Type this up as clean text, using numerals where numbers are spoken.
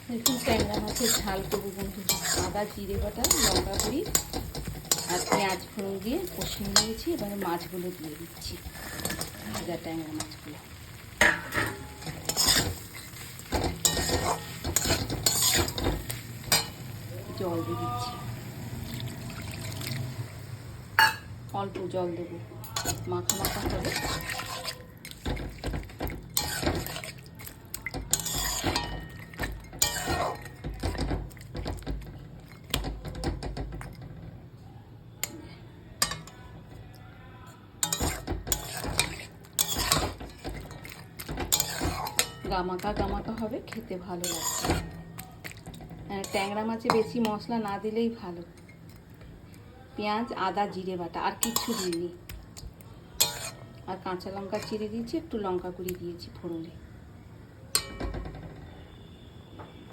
দেখুন ট্যাংরা মাছের ঝাল করবো বন্ধুরা। আদা জিরে বাটা, লঙ্কা গুঁড়ি আর পেঁয়াজ ফোড়ন দিয়ে কষিয়ে নিয়েছি। এবারে মাছগুলো দিয়ে দিচ্ছি, ভাজা ট্যাংরা মাছগুলো। জল দিয়ে দিচ্ছি, অল্প জল দেবো, মাখা মাখা হবে। গামাকা গামাকা হবে, খেতে ভালো লাগছে। ট্যাংরা মাছে বেশি মশলা না দিলেই ভালো। পেঁয়াজ আদা জিরে বাটা, আর কিচ্ছু দিইনি। আর কাঁচা লঙ্কা চিড়ে দিয়েছি, একটু লঙ্কা গুঁড়ি দিয়েছি ফোড়নে।